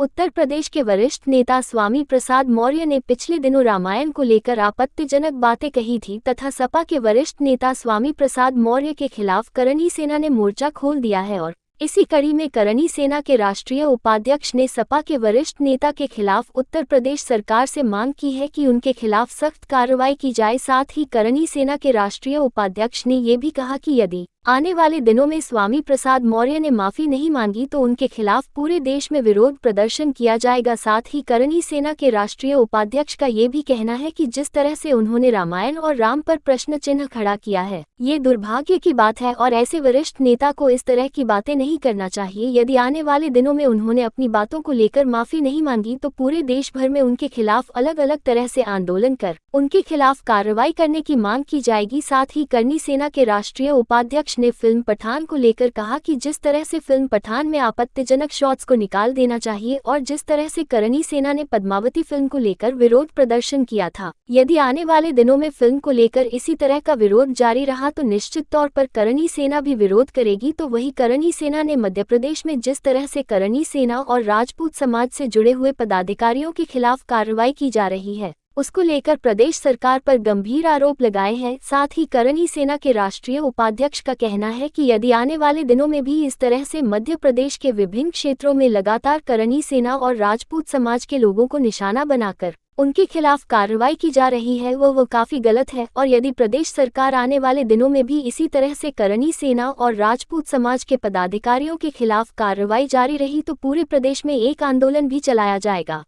उत्तर प्रदेश के वरिष्ठ नेता स्वामी प्रसाद मौर्य ने पिछले दिनों रामायण को लेकर आपत्तिजनक बातें कही थी तथा सपा के वरिष्ठ नेता स्वामी प्रसाद मौर्य के खिलाफ करणी सेना ने मोर्चा खोल दिया है और इसी कड़ी में करणी सेना के राष्ट्रीय उपाध्यक्ष ने सपा के वरिष्ठ नेता के खिलाफ उत्तर प्रदेश सरकार से मांग की है कि उनके खिलाफ सख्त कार्रवाई की जाए। साथ ही करणी सेना के राष्ट्रीय उपाध्यक्ष ने ये भी कहा कि यदि आने वाले दिनों में स्वामी प्रसाद मौर्य ने माफी नहीं मांगी तो उनके खिलाफ पूरे देश में विरोध प्रदर्शन किया जाएगा। साथ ही करणी सेना के राष्ट्रीय उपाध्यक्ष का ये भी कहना है कि जिस तरह से उन्होंने रामायण और राम पर प्रश्न चिन्ह खड़ा किया है, ये दुर्भाग्य की बात है और ऐसे वरिष्ठ नेता को इस तरह की बातें नहीं करना चाहिए। यदि आने वाले दिनों में उन्होंने अपनी बातों को लेकर माफी नहीं मांगी तो पूरे देश भर में उनके खिलाफ अलग अलग तरह से आंदोलन कर उनके खिलाफ कार्रवाई करने की मांग की जाएगी। साथ ही करणी सेना के राष्ट्रीय उपाध्यक्ष ने फिल्म पठान को लेकर कहा कि जिस तरह से फिल्म पठान में आपत्तिजनक शॉट्स को निकाल देना चाहिए और जिस तरह से करणी सेना ने पद्मावती फिल्म को लेकर विरोध प्रदर्शन किया था, यदि आने वाले दिनों में फिल्म को लेकर इसी तरह का विरोध जारी रहा तो निश्चित तौर पर करणी सेना भी विरोध करेगी। तो वही करणी सेना ने मध्य प्रदेश में जिस तरह से करणी सेना और राजपूत समाज से जुड़े हुए पदाधिकारियों के खिलाफ कार्रवाई की जा रही है, उसको लेकर प्रदेश सरकार पर गंभीर आरोप लगाए हैं। साथ ही करणी सेना के राष्ट्रीय उपाध्यक्ष का कहना है कि यदि आने वाले दिनों में भी इस तरह से मध्य प्रदेश के विभिन्न क्षेत्रों में लगातार करणी सेना और राजपूत समाज के लोगों को निशाना बनाकर उनके खिलाफ कार्रवाई की जा रही है वो काफी गलत है और यदि प्रदेश सरकार आने वाले दिनों में भी इसी तरह से करणी सेना और राजपूत समाज के पदाधिकारियों के खिलाफ कार्रवाई जारी रही तो पूरे प्रदेश में एक आंदोलन भी चलाया जाएगा।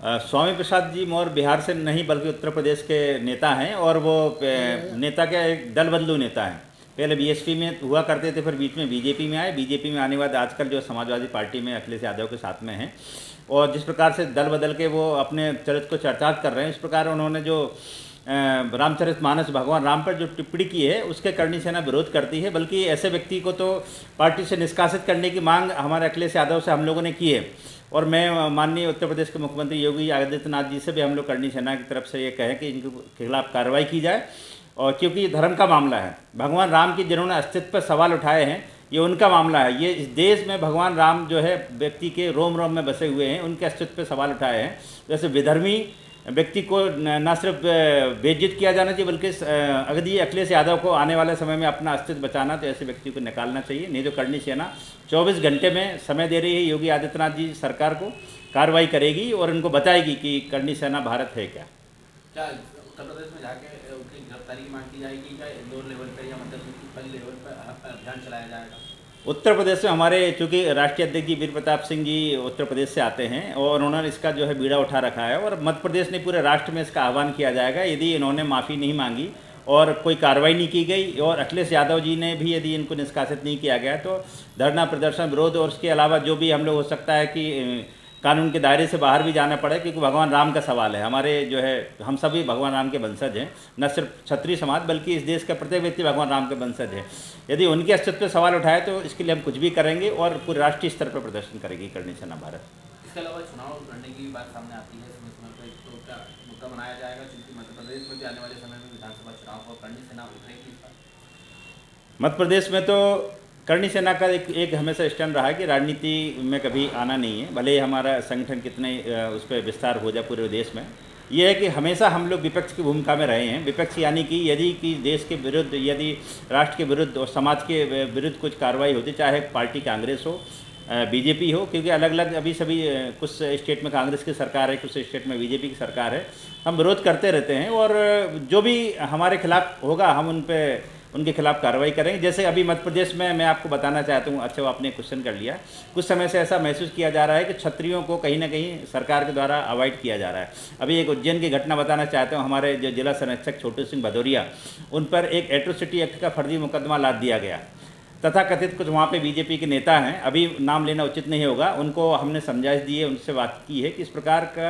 स्वामी प्रसाद जी मौर्य बिहार से नहीं बल्कि उत्तर प्रदेश के नेता हैं और वो नेता के एक दल बदलू नेता हैं। पहले बीएसपी में हुआ करते थे, फिर बीच में बीजेपी में आए। बीजेपी में आने के बाद आजकल जो समाजवादी पार्टी में अखिलेश यादव के साथ में हैं और जिस प्रकार से दल बदल के वो अपने चरित्र को चर्चात कर रहे हैं, इस प्रकार उन्होंने जो रामचरितमानस भगवान राम पर जो टिप्पणी की है उसके करणी सेना विरोध करती है। बल्कि ऐसे व्यक्ति को तो पार्टी से निष्कासित करने की मांग हमारे अखिलेश यादव से हम लोगों ने की है और मैं माननीय उत्तर प्रदेश के मुख्यमंत्री योगी आदित्यनाथ जी से भी हम लोग करणी सेना की तरफ से ये कहें कि इनके खिलाफ कार्रवाई की जाए। और क्योंकि ये धर्म का मामला है, भगवान राम की जिन्होंने अस्तित्व पर सवाल उठाए हैं ये उनका मामला है। ये इस देश में भगवान राम जो है व्यक्ति के रोम रोम में बसे हुए हैं, उनके अस्तित्व पर सवाल उठाए हैं। जैसे विधर्मी व्यक्ति को न सिर्फ बेइज्जत किया जाना चाहिए बल्कि अगदी अखिलेश यादव को आने वाले समय में अपना अस्तित्व बचाना तो ऐसे व्यक्ति को निकालना चाहिए। नहीं तो करणी सेना 24 घंटे में समय दे रही है योगी आदित्यनाथ जी सरकार को, कार्रवाई करेगी और उनको बताएगी कि करणी सेना भारत है क्या। उत्तर प्रदेश में जाके उनकी गिरफ्तारी की मांग की जाएगी, क्या इंदौर लेवल पर या मध्य प्रदेश लेवल पर अभियान चलाया जाएगा? उत्तर प्रदेश में हमारे चूँकि राष्ट्रीय अध्यक्ष जी वीर प्रताप सिंह जी उत्तर प्रदेश से आते हैं और उन्होंने इसका जो है बीड़ा उठा रखा है और मध्य प्रदेश ने पूरे राष्ट्र में इसका आह्वान किया जाएगा। यदि इन्होंने माफ़ी नहीं मांगी और कोई कार्रवाई नहीं की गई और अखिलेश यादव जी ने भी यदि इनको निष्कासित नहीं किया गया तो धरना प्रदर्शन विरोध और उसके अलावा जो भी हम लोग हो सकता है कि कानून के दायरे से बाहर भी जाना पड़े, क्योंकि भगवान राम का सवाल है। हमारे जो है हम सभी भगवान राम के वंशज हैं, न सिर्फ क्षत्रिय समाज बल्कि इस देश का प्रत्येक व्यक्ति भगवान राम के वंशज है। यदि उनके अस्तित्व पर सवाल उठाए तो इसके लिए हम कुछ भी करेंगे और पूरे राष्ट्रीय स्तर पर प्रदर्शन करेगी करणी सेना भारत। इसके अलावा चुनाव लड़ने की बात सामने आती है, समय समय पर तो क्या मुद्दा बनाया जाएगा क्योंकि मध्य प्रदेश में भी आने वाले समय में विधानसभा चुनाव और करणी सेना उठेगी? मध्य प्रदेश में तो करणी सेना का एक हमेशा स्टैंड रहा है कि राजनीति में कभी आना नहीं है, भले ही हमारा संगठन कितने उस पर विस्तार हो जाए पूरे देश में। ये है कि हमेशा हम लोग विपक्ष की भूमिका में रहे हैं। विपक्ष यानी कि यदि कि देश के विरुद्ध, यदि राष्ट्र के विरुद्ध और समाज के विरुद्ध कुछ कार्रवाई होती, चाहे पार्टी कांग्रेस हो, बीजेपी हो, क्योंकि अलग अलग अभी सभी कुछ स्टेट में कांग्रेस की सरकार है, कुछ स्टेट में बीजेपी की सरकार है, हम विरोध करते रहते हैं और जो भी हमारे खिलाफ होगा हम उनके खिलाफ कार्रवाई करेंगे। जैसे अभी मध्य प्रदेश में मैं आपको बताना चाहता हूँ, अच्छा वो आपने क्वेश्चन कर लिया, कुछ समय से ऐसा महसूस किया जा रहा है कि क्षत्रियों को कहीं ना कहीं सरकार के द्वारा अवॉइड किया जा रहा है। अभी एक उज्जैन की घटना बताना चाहता हूँ, हमारे जो जिला संरक्षक छोटू सिंह भदौरिया, उन पर एक एट्रोसिटी एक्ट का फर्जी मुकदमा लाद दिया गया। तथा कथित कुछ वहाँ पे बीजेपी के नेता हैं, अभी नाम लेना उचित नहीं होगा, उनको हमने समझाइश दी है, उनसे बात की है कि इस प्रकार का